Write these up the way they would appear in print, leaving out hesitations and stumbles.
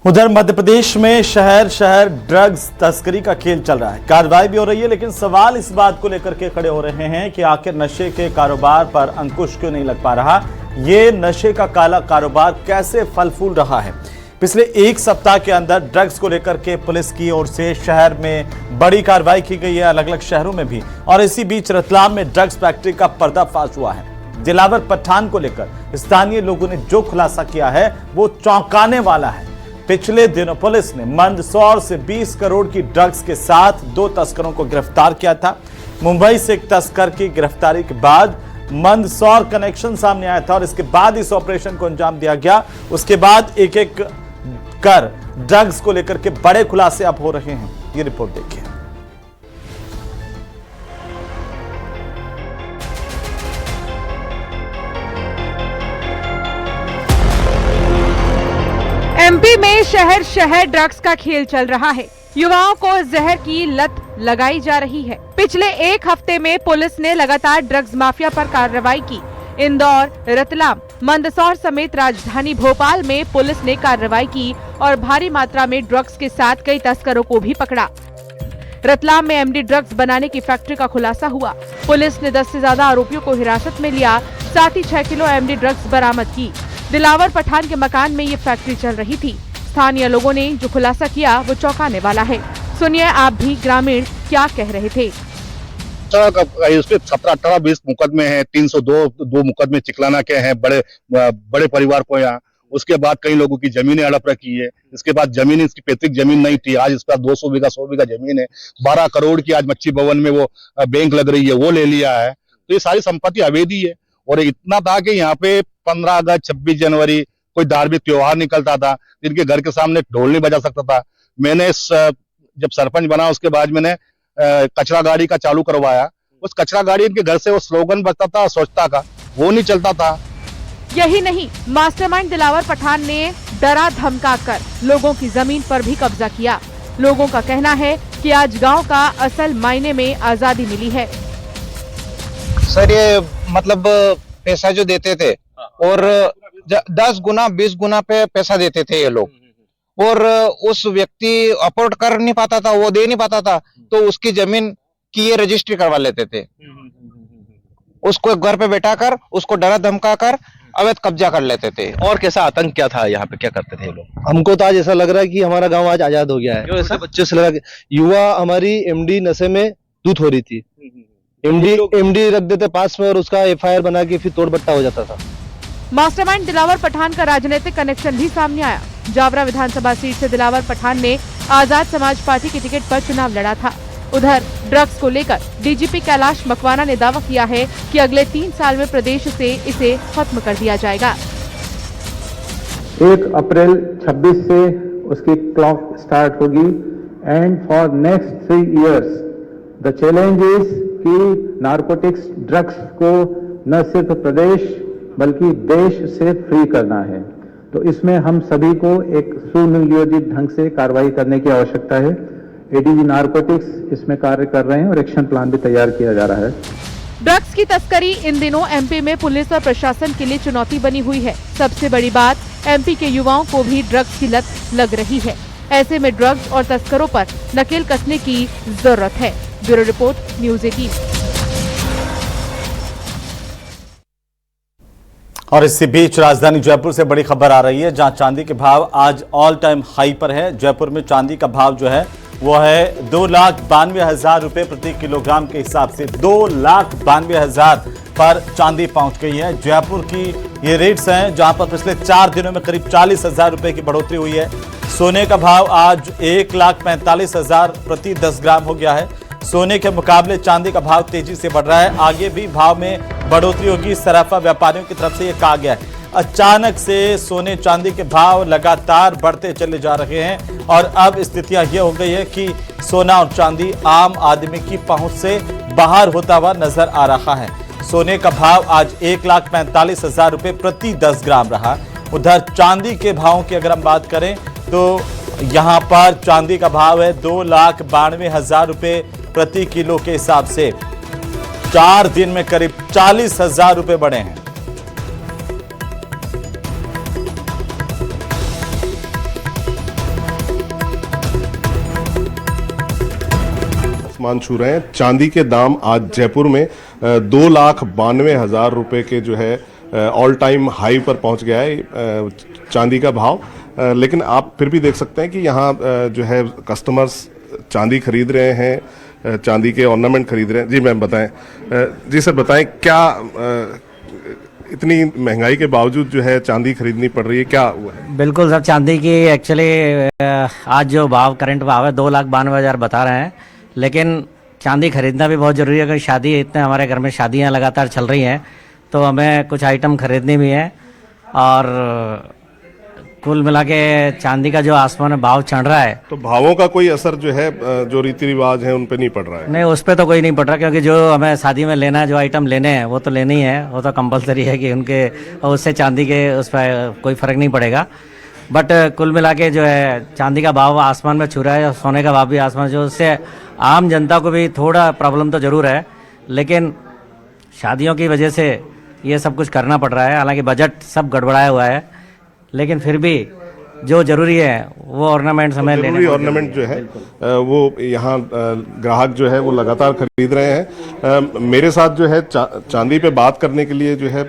उधर मध्य प्रदेश में शहर शहर ड्रग्स तस्करी का खेल चल रहा है। कार्रवाई भी हो रही है, लेकिन सवाल इस बात को लेकर के खड़े हो रहे हैं कि आखिर नशे के कारोबार पर अंकुश क्यों नहीं लग पा रहा। ये नशे का काला कारोबार कैसे फल फूल रहा है। पिछले एक सप्ताह के अंदर ड्रग्स को लेकर के पुलिस की ओर से शहर में बड़ी कार्रवाई की गई है, अलग अलग शहरों में भी। और इसी बीच रतलाम में ड्रग्स फैक्ट्री का पर्दाफाश हुआ है। दिलावर पठान को लेकर स्थानीय लोगों ने जो खुलासा किया है वो चौंकाने वाला है। पिछले दिनों पुलिस ने मंदसौर से 20 करोड़ की ड्रग्स के साथ 2 तस्करों को गिरफ्तार किया था। मुंबई से एक तस्कर की गिरफ्तारी के बाद मंदसौर कनेक्शन सामने आया था और इसके बाद इस ऑपरेशन को अंजाम दिया गया। उसके बाद एक एक कर ड्रग्स को लेकर के बड़े खुलासे अब हो रहे हैं। ये रिपोर्ट देखिए। एमपी में शहर शहर ड्रग्स का खेल चल रहा है। युवाओं को जहर की लत लगाई जा रही है। पिछले एक हफ्ते में पुलिस ने लगातार ड्रग्स माफिया पर कार्रवाई की। इंदौर, रतलाम, मंदसौर समेत राजधानी भोपाल में पुलिस ने कार्रवाई की और भारी मात्रा में ड्रग्स के साथ कई तस्करों को भी पकड़ा। रतलाम में एमडी ड्रग्स बनाने की फैक्ट्री का खुलासा हुआ। पुलिस ने 10 से ज्यादा आरोपियों को हिरासत में लिया, साथ ही 6 किलो एमडी ड्रग्स बरामद की। दिलावर पठान के मकान में ये फैक्ट्री चल रही थी। स्थानीय लोगों ने जो खुलासा किया वो चौंकाने वाला है। सुनिए आप भी ग्रामीण क्या कह रहे थे। उसपे 17, 18, 20 मुकदमे हैं, 302 मुकदमे चिकलाना के हैं, बड़े परिवार को यहाँ। उसके बाद कई लोगों की जमीनें हड़प रखी है। इसके बाद जमीन, इसकी पैतृक जमीन नहीं थी, आज इस पर 200 बीघा 100 बीघा जमीन है। 12 करोड़ की आज मच्छी भवन में वो बैंक लग रही है, वो ले लिया है। तो ये सारी संपत्ति अवैधी है। और इतना था कि यहाँ पे 15 अगस्त, 26 जनवरी कोई धार्मिक त्योहार निकलता था, इनके घर के सामने ढोल नहीं बजा सकता था। मैंने जब सरपंच बना उसके बाद मैंने कचरा गाड़ी का चालू करवाया। उस कचरा गाड़ी इनके घर से वो स्लोगन बजता था स्वच्छता का, वो नहीं चलता था। यही नहीं, मास्टरमाइंड दिलावर पठान ने डरा धमका कर लोगों की जमीन पर भी कब्जा किया। लोगों का कहना है कि आज गांव का असल मायने में आजादी मिली है। सर ये मतलब पैसा जो देते थे और 10 गुना 20 गुना पे पैसा देते थे ये लोग, और उस व्यक्ति अफोर्ड कर नहीं पाता था, वो दे नहीं पाता था, तो उसकी जमीन की ये रजिस्ट्री करवा लेते थे। उसको घर पे बैठा कर, उसको डरा धमका कर अवैध कब्जा कर लेते थे। और कैसा आतंक क्या था यहाँ पे, क्या करते थे ये लोग? हमको तो आज ऐसा लग रहा है कि हमारा गांव आज आजाद हो गया है। क्यों ऐसा? बच्चों से लगा कि युवा हमारी एमडी नशे में दूध हो रही थी। एमडी रख देते पास में और उसका एफआईआर बना के फिर तोड़ बट्टा हो जाता था। मास्टरमाइंड दिलावर पठान का राजनीतिक कनेक्शन भी सामने आया। जावरा विधानसभा सीट से दिलावर पठान ने आजाद समाज पार्टी के टिकट पर चुनाव लड़ा था। उधर ड्रग्स को लेकर डीजीपी कैलाश मकवाना ने दावा किया है कि अगले 3 साल में प्रदेश से इसे खत्म कर दिया जाएगा। 1 अप्रैल 26 से उसकी क्लॉक स्टार्ट होगी and for next 3 years the challenge is कि नारकोटिक्स ड्रग्स को न सिर्फ प्रदेश बल्कि देश से फ्री करना है। तो इसमें हम सभी को एक सुनियोजित ढंग से कार्रवाई करने की आवश्यकता है। एडीजी नारकोटिक्स इसमें कार्य कर रहे हैं और एक्शन प्लान भी तैयार किया जा रहा है। ड्रग्स की तस्करी इन दिनों एमपी में पुलिस और प्रशासन के लिए चुनौती बनी हुई है। सबसे बड़ी बात, एमपी के युवाओं को भी ड्रग्स की लत लग रही है। ऐसे में ड्रग्स और तस्करों पर नकेल कसने की जरूरत है। Bureau report, news 18। और इसी बीच राजधानी जयपुर से बड़ी खबर आ रही है, जहां चांदी के भाव आज ऑल टाइम हाई पर है। जयपुर में चांदी का भाव जो है वो है 2,92,000 रुपए प्रति किलोग्राम के हिसाब से 2,92,000 पर चांदी पहुंच गई है। जयपुर की ये रेट्स हैं जहां पर पिछले 4 दिनों में करीब 40,000 रुपए की बढ़ोतरी हुई है। सोने का भाव आज 1,45,000 प्रति 10 ग्राम हो गया है। सोने के मुकाबले चांदी का भाव तेजी से बढ़ रहा है। आगे भी भाव में बढ़ोतरी होगी, सराफा व्यापारियों की तरफ से यह कहा गया है। अचानक से सोने चांदी के भाव लगातार बढ़ते चले जा रहे हैं और अब स्थितियां यह हो गई है कि सोना और चांदी आम आदमी की पहुंच से बाहर होता हुआ नजर आ रहा है। सोने का भाव आज 1,45,000 रुपए प्रति 10 ग्राम रहा। उधर चांदी के भावों की अगर हम बात करें तो यहां पर चांदी का भाव है 2,92,000 रुपए प्रति किलो के हिसाब से। 4 दिन में करीब 40,000 रुपए बढ़े हैं। आसमान छू रहे हैं। चांदी के दाम आज जयपुर में 2,92,000 रुपए के जो है ऑल टाइम हाई पर पहुंच गया है चांदी का भाव। लेकिन आप फिर भी देख सकते हैं कि यहाँ जो है कस्टमर्स चांदी खरीद रहे हैं, चांदी के ऑर्नामेंट खरीद रहे हैं। जी मैम बताएं। जी सर बताएं, क्या इतनी महंगाई के बावजूद जो है चांदी खरीदनी पड़ रही है, क्या हुआ है? बिल्कुल सर, चांदी की एक्चुअली आज जो भाव करंट भाव है 2,92,000 बता रहे हैं, लेकिन चांदी खरीदना भी बहुत ज़रूरी है। अगर शादी, इतने हमारे घर में शादियां लगातार चल रही हैं तो हमें कुछ आइटम खरीदनी भी है। और कुल मिला के चांदी का जो आसमान में भाव चढ़ रहा है, तो भावों का कोई असर जो है, जो रीति रिवाज है उन पे नहीं पड़ रहा है? नहीं, उस पर तो कोई नहीं पड़ रहा, क्योंकि जो हमें शादी में लेना है, जो आइटम लेने हैं वो तो लेने ही है, वो तो कंपलसरी है कि उनके, और उससे चांदी के उस पर कोई फ़र्क नहीं पड़ेगा। बट कुल मिला के जो है चांदी का भाव आसमान में छू रहा है, सोने का भाव भी आसमान, जो उससे आम जनता को भी थोड़ा प्रॉब्लम तो ज़रूर है, लेकिन शादियों की वजह से ये सब कुछ करना पड़ रहा है। हालांकि बजट सब गड़बड़ाया हुआ है, लेकिन फिर भी जो जरूरी है वो ऑर्नामेंट्स हमें लेने, जरूरी ऑर्नामेंट जो है वो यहाँ ग्राहक जो है वो लगातार खरीद रहे हैं। मेरे साथ जो है चांदी पे बात करने के लिए जो है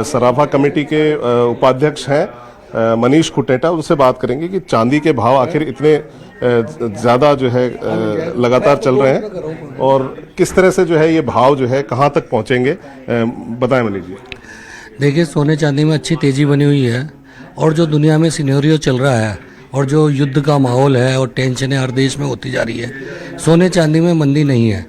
सराफा कमेटी के उपाध्यक्ष हैं मनीष कुटेटा, उनसे बात करेंगे कि चांदी के भाव आखिर इतने ज़्यादा जो है लगातार चल रहे हैं और किस तरह से जो है ये भाव जो है कहाँ तक पहुँचेंगे। बताएं मनीष जी। देखिए, सोने चांदी में अच्छी तेज़ी बनी हुई है, और जो दुनिया में सिनेरियो चल रहा है और जो युद्ध का माहौल है और टेंशनें हर देश में होती जा रही है, सोने चांदी में मंदी नहीं है।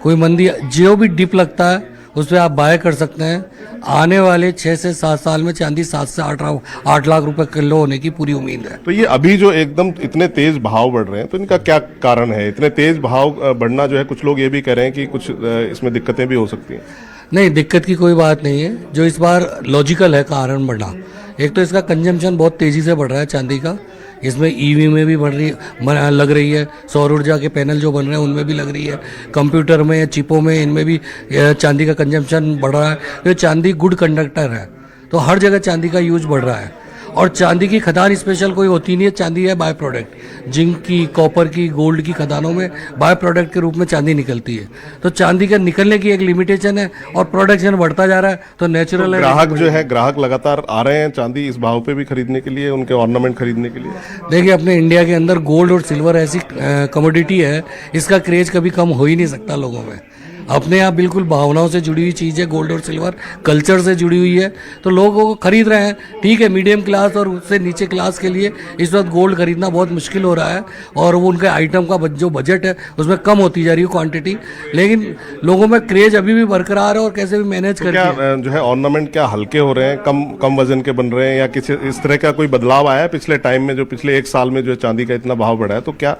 कोई मंदी, जो भी डिप लगता है उस पर आप बाय कर सकते हैं। आने वाले 6 से 7 साल में चांदी 7 से 8 लाख रुपए किलो होने की पूरी उम्मीद है। तो ये अभी जो एकदम इतने तेज भाव बढ़ रहे हैं, तो इनका क्या कारण है? इतने तेज भाव बढ़ना जो है, कुछ लोग ये भी कह रहे हैं कि कुछ इसमें दिक्कतें भी हो सकती हैं। नहीं, दिक्कत की कोई बात नहीं है। जो इस बार लॉजिकल है कारण बढ़ना, एक तो इसका कंजम्पशन बहुत तेज़ी से बढ़ रहा है चांदी का, इसमें ईवी में भी लग रही है, सौर ऊर्जा के पैनल जो बन रहे हैं उनमें भी लग रही है, कंप्यूटर में, चिपों में, इनमें भी चांदी का कंजम्पशन बढ़ रहा है। तो चांदी गुड कंडक्टर है, तो हर जगह चांदी का यूज बढ़ रहा है। और चांदी की खदान स्पेशल कोई होती नहीं है, चांदी है बाय प्रोडक्ट। जिंक की, कॉपर की, गोल्ड की खदानों में बाय प्रोडक्ट के रूप में चांदी निकलती है, तो चांदी का निकलने की एक लिमिटेशन है और प्रोडक्शन बढ़ता जा रहा है, तो नेचुरल है। ग्राहक जो है, ग्राहक लगातार आ रहे हैं चांदी इस भाव पे भी खरीदने के लिए, उनके ऑर्नामेंट खरीदने के लिए। देखिए, अपने इंडिया के अंदर गोल्ड और सिल्वर ऐसी कमोडिटी है, इसका क्रेज कभी कम हो ही नहीं सकता लोगों में। अपने आप बिल्कुल भावनाओं से जुड़ी हुई चीज़ है गोल्ड और सिल्वर, कल्चर से जुड़ी हुई है, तो लोग वो खरीद रहे हैं। ठीक है, मीडियम क्लास और उससे नीचे क्लास के लिए इस वक्त गोल्ड खरीदना बहुत मुश्किल हो रहा है, और वो उनके आइटम का जो बजट है उसमें कम होती जा रही है क्वांटिटी, लेकिन लोगों में क्रेज अभी भी बरकरार है और कैसे भी मैनेज करके। क्या जो है ऑर्नामेंट क्या हल्के हो रहे हैं, कम वजन के बन रहे हैं, या किसी इस तरह का कोई बदलाव आया है पिछले टाइम में? जो पिछले 1 साल में जो चांदी का इतना भाव बढ़ा है, तो क्या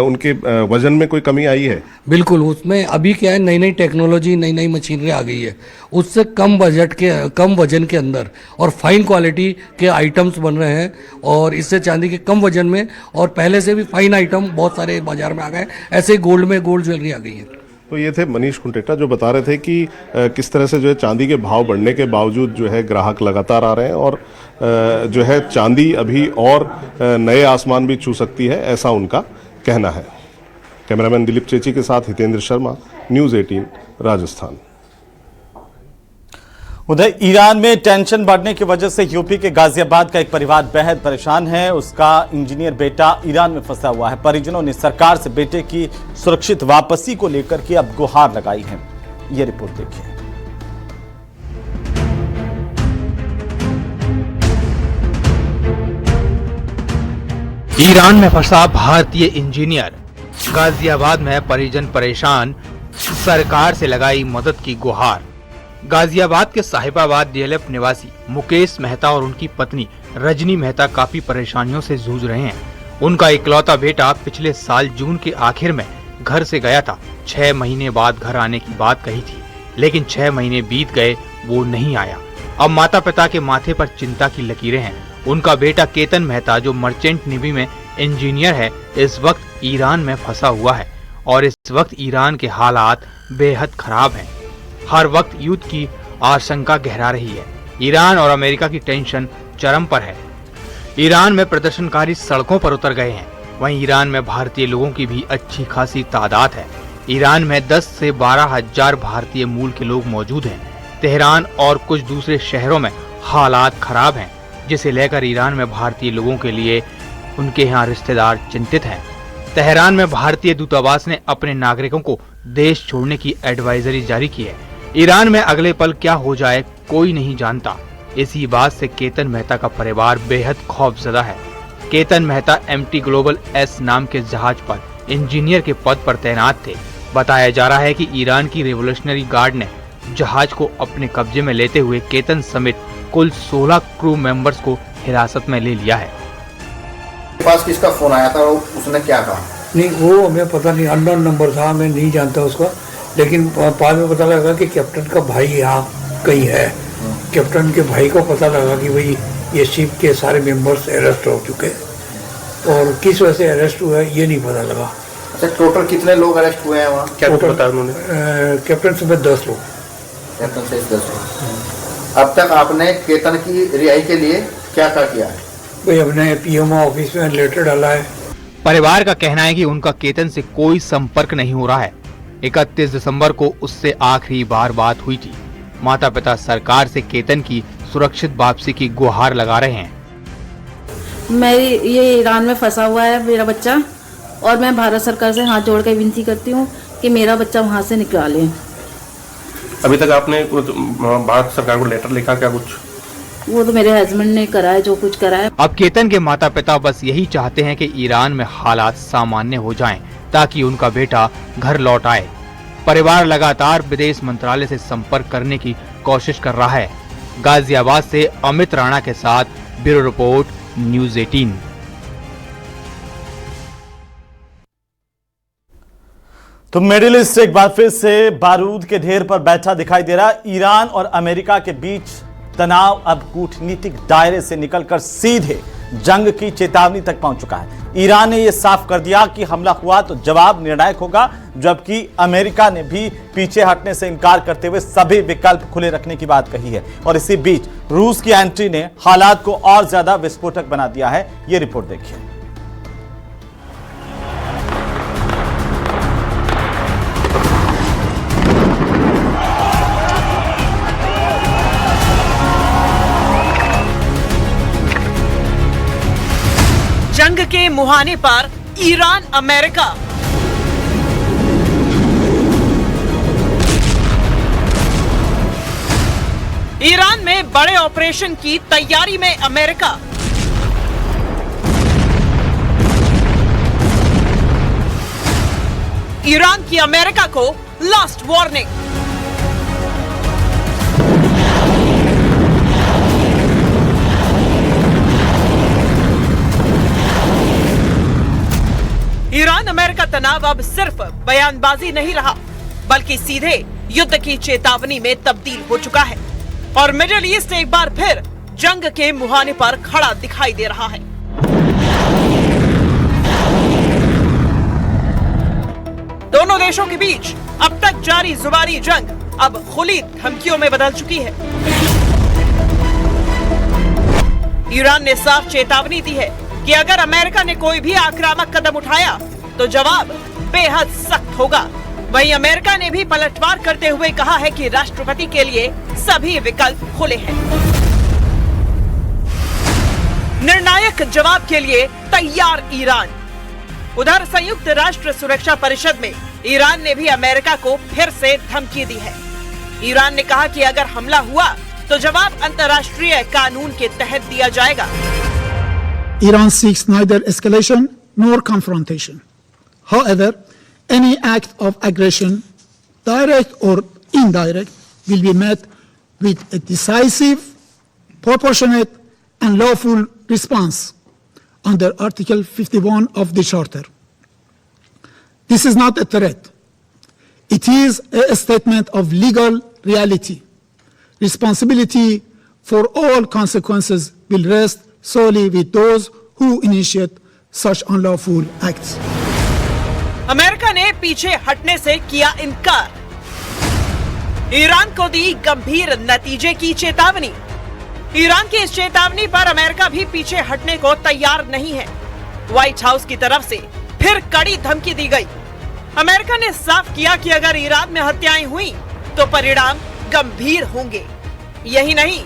उनके वजन में कोई कमी आई है? बिल्कुल, उसमें अभी क्या है, नई टेक्नोलॉजी, नई मशीनरी आ गई है, उससे कम बजट के, कम वजन के अंदर और फाइन क्वालिटी के आइटम्स बन रहे हैं, और इससे चांदी के कम वजन में और पहले से भी फाइन आइटम बहुत सारे बाजार में आ गए। ऐसे ही गोल्ड में गोल्ड ज्वेलरी आ गई है। तो ये थे मनीष कुटेटा जो बता रहे थे कि किस तरह से जो है चांदी के भाव बढ़ने के बावजूद जो है ग्राहक लगातार आ रहे हैं, और जो है चांदी अभी और नए आसमान भी छू सकती है, ऐसा उनका कहना है। कैमरामैन दिलीप चेची के साथ हितेंद्र शर्मा, न्यूज़ 18 राजस्थान। उधर ईरान में टेंशन बढ़ने की वजह से यूपी के गाजियाबाद का एक परिवार बेहद परेशान है। उसका इंजीनियर बेटा ईरान में फंसा हुआ है। परिजनों ने सरकार से बेटे की सुरक्षित वापसी को लेकर के अब गुहार लगाई है। ये रिपोर्ट देखिए। ईरान में फंसा भारतीय इंजीनियर, गाजियाबाद में परिजन परेशान, सरकार से लगाई मदद की गुहार। गाजियाबाद के साहिबाबाद डीएलएफ निवासी मुकेश मेहता और उनकी पत्नी रजनी मेहता काफी परेशानियों से जूझ रहे हैं। उनका इकलौता बेटा पिछले साल जून के आखिर में घर से गया था। 6 महीने बाद घर आने की बात कही थी, लेकिन 6 महीने बीत गए, वो नहीं आया। अब माता पिता के माथे पर चिंता की लकीरें हैं। उनका बेटा केतन मेहता, जो मर्चेंट नेवी में इंजीनियर है, इस वक्त ईरान में फंसा हुआ है और इस वक्त ईरान के हालात बेहद खराब हैं। हर वक्त युद्ध की आशंका गहरा रही है। ईरान और अमेरिका की टेंशन चरम पर है। ईरान में प्रदर्शनकारी सड़कों पर उतर गए हैं। वहीं ईरान में भारतीय लोगों की भी अच्छी खासी तादाद है। ईरान में 10 से 12 हजार भारतीय मूल के लोग मौजूद हैं। तेहरान और कुछ दूसरे शहरों में हालात खराब हैं, जिसे लेकर ईरान में भारतीय लोगों के लिए उनके यहाँ रिश्तेदार चिंतित हैं। तेहरान में भारतीय दूतावास ने अपने नागरिकों को देश छोड़ने की एडवाइजरी जारी की है। ईरान में अगले पल क्या हो जाए कोई नहीं जानता। इसी बात से केतन मेहता का परिवार बेहद खौफजदा है। Ketan Mehta MT global S नाम के जहाज पर इंजीनियर के पद पर तैनात थे। बताया जा रहा है कि ईरान की रिवोल्यूशनरी गार्ड ने जहाज को अपने कब्जे में लेते हुए केतन समेत कुल 16 क्रू मेंबर्स को हिरासत में ले लिया है। पास किसका फोन आया था, उसने क्या कहा? नहीं, वो हमें पता नहीं, अननोन नंबर था, मैं नहीं जानता उसका, लेकिन बाद में पता लगा कि कैप्टन का भाई यहाँ कहीं है। कैप्टन के भाई को पता लगा कि भाई ये शिप के सारे मेंबर्स अरेस्ट हो चुके हैं, और किस वजह से अरेस्ट हुआ है ये नहीं पता लगा। अच्छा, टोटल कितने लोग अरेस्ट हुए हैं वहाँ? क्या बताया उन्होंने? कैप्टन समेत 10 लोग। कैप्टन से 10 लोग। अब तक आपने केतन की रिहाई के लिए क्या किया है? भाई अपने PMO ऑफिस में लेटर डाला है। परिवार का कहना है कि उनका केतन से कोई संपर्क नहीं हो रहा है। 31 दिसंबर को उससे आखिरी बार बात हुई थी। माता पिता सरकार से केतन की सुरक्षित वापसी की गुहार लगा रहे हैं। ये ईरान में फंसा हुआ है मेरा बच्चा, और मैं भारत सरकार से हाथ जोड़ कर विनती करती हूँ कि मेरा बच्चा वहाँ से निकालें। अभी तक आपने भारत सरकार को लेटर लिखा क्या कुछ? वो तो मेरे हस्बैंड ने करा है, जो कुछ करा है। अब केतन के माता पिता बस यही चाहते हैं कि ईरान में हालात सामान्य हो जाएं, ताकि उनका बेटा घर लौट आए। परिवार लगातार विदेश मंत्रालय से संपर्क करने की कोशिश कर रहा है। गाजियाबाद से अमित राणा के साथ ब्यूरो रिपोर्ट, न्यूज़ 18। तो मिडिल ईस्ट एक बार फिर से बारूद के ढेर पर बैठा दिखाई दे रहा। ईरान और अमेरिका के बीच तनाव अब कूटनीतिक दायरे से निकलकर सीधे जंग की चेतावनी तक पहुंच चुका है। ईरान ने यह साफ कर दिया कि हमला हुआ तो जवाब निर्णायक होगा, जबकि अमेरिका ने भी पीछे हटने से इनकार करते हुए सभी विकल्प खुले रखने की बात कही है। और इसी बीच रूस की एंट्री ने हालात को और ज्यादा विस्फोटक बना दिया है। ये रिपोर्ट देखिए। जंग के मुहाने पर ईरान अमेरिका। ईरान में बड़े ऑपरेशन की तैयारी में अमेरिका। ईरान की अमेरिका को लास्ट वार्निंग। ईरान अमेरिका तनाव अब सिर्फ बयानबाजी नहीं रहा, बल्कि सीधे युद्ध की चेतावनी में तब्दील हो चुका है और मिडिल ईस्ट एक बार फिर जंग के मुहाने पर खड़ा दिखाई दे रहा है। दोनों देशों के बीच अब तक जारी जुबानी जंग अब खुली धमकियों में बदल चुकी है। ईरान ने साफ चेतावनी दी है कि अगर अमेरिका ने कोई भी आक्रामक कदम उठाया तो जवाब बेहद सख्त होगा। वहीं अमेरिका ने भी पलटवार करते हुए कहा है कि राष्ट्रपति के लिए सभी विकल्प खुले हैं। निर्णायक जवाब के लिए तैयार ईरान। उधर संयुक्त राष्ट्र सुरक्षा परिषद में ईरान ने भी अमेरिका को फिर से धमकी दी है। ईरान ने कहा कि अगर हमला हुआ तो जवाब अंतर्राष्ट्रीय कानून के तहत दिया जाएगा। Iran seeks neither escalation nor confrontation. However, any act of aggression, direct or indirect, will be met with a decisive, proportionate, and lawful response under Article 51 of the Charter. This is not a threat. It is a statement of legal reality. Responsibility for all consequences will rest solely with those who initiate such unlawful acts. America ने पीछे हटने से किया इनकार। Iran को दी गंभीर नतीजे की चेतावनी। ईरान की इस चेतावनी पर अमेरिका भी पीछे हटने को तैयार नहीं है। व्हाइट हाउस की तरफ से फिर कड़ी धमकी दी गई। अमेरिका ने साफ किया कि अगर ईरान में हत्याएं हुई तो परिणाम गंभीर होंगे। यही नहीं,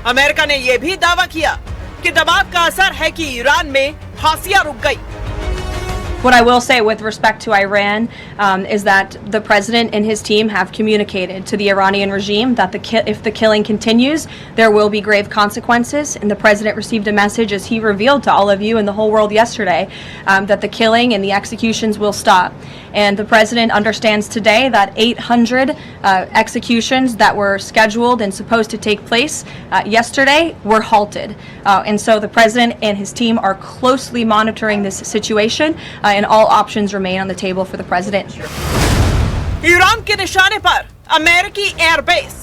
अमेरिका ने यह भी दावा किया कि दबाव का असर है कि ईरान में फांसियां रुक गई। What I will say with respect to Iran is that the president and his team have communicated to the Iranian regime that if the killing continues, there will be grave consequences. And the president received a message, as he revealed to all of you and the whole world yesterday, that the killing and the executions will stop. And the president understands today that 800 executions that were scheduled and supposed to take place yesterday were halted. And so the president and his team are closely monitoring this situation. And all options remain on the table for the president. Iran के निशाने पर अमेरिकी airbase.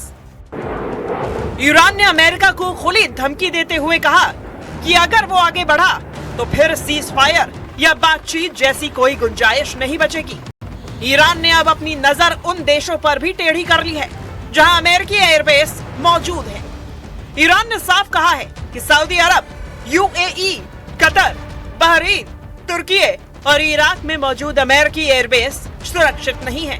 Iran ने America को खुली धमकी देते हुए कहा कि अगर वो आगे बढ़ा तो फिर सीज फायर या बातचीत जैसी कोई गुंजाइश नहीं बचेगी। ईरान ने अब अपनी नजर उन देशों पर भी टेढ़ी कर ली है जहां अमेरिकी एयरबेस मौजूद है। ईरान ने साफ कहा है कि सऊदी अरब, यूएई, कतर, बहरीन, तुर्की और इराक में मौजूद अमेरिकी एयरबेस सुरक्षित नहीं है।